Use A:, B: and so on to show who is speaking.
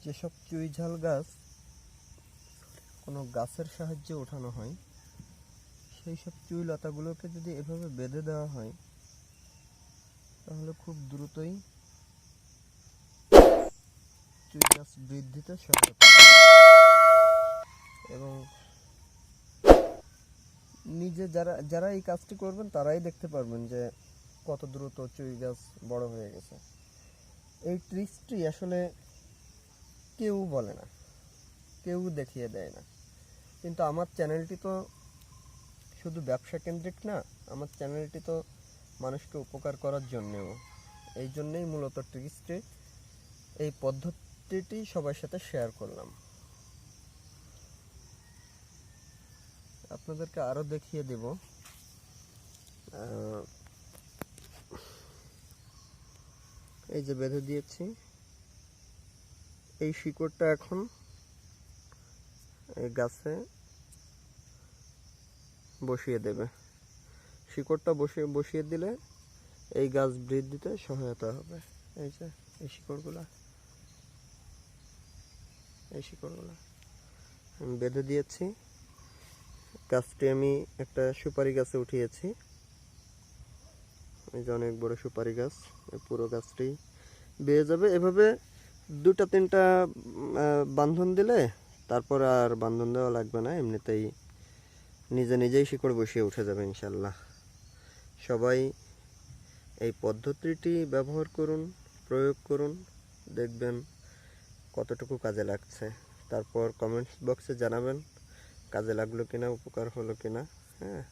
A: যেসব চুইঝাল গাছ কোনো গাছের সাহায্যে ওঠানো হয়, সেই সব চুই লতাগুলোকে যদি এভাবে বেঁধে দেওয়া হয় তাহলে খুব দ্রুতই চুই গাছ বৃদ্ধিতে সহায়তা করে। এবং নিজে যারা যারা এই কাজটি করবেন তারাই দেখতে পারবেন যে কত দ্রুত চুই গাছ বড় হয়ে গেছে। এই ট্রিক্সটি আসলে কেউ বলে না, কেউ দেখিয়ে দেয় না, কিন্তু আমার চ্যানেলটি তো শুধু ব্যবসা কেন্দ্রিক না, আমার চ্যানেলটি তো মানুষকে উপকার করার জন্যেও। এই জন্যেই মূলত ট্রিক্সটি, এই পদ্ধতিটি সবার সাথে শেয়ার করলাম। আপনাদেরকে আরও দেখিয়ে দেব। এই যে বেঁধে দিয়েছি, এই শিকড়টা এখন এই গাছে বসিয়ে দেবে। শিকড়টা বসিয়ে দিলে এই গাছ বৃদ্ধিতে সহায়তা হবে। এই যে এই শিকড়গুলা আমি বেঁধে দিয়েছি। গাছটি আমি একটা সুপারি গাছে উঠিয়েছি। এই যে অনেক বড় সুপারি গাছ, এই পুরো গাছটি বেয়ে যাবে। এভাবে 2-3টা বান্ধন দিলে তারপর আর বান্ধন দেওয়া লাগবে না, এমনিতেই নিজেই শিকড় বসিয়ে উঠে যাবে ইনশাল্লাহ। সবাই এই পদ্ধতিটি ব্যবহার করুন, প্রয়োগ করুন, দেখবেন কতটুকু কাজে লাগছে। তারপর কমেন্টস বক্সে জানাবেন কাজে লাগলো কিনা, উপকার হলো কিনা। হ্যাঁ।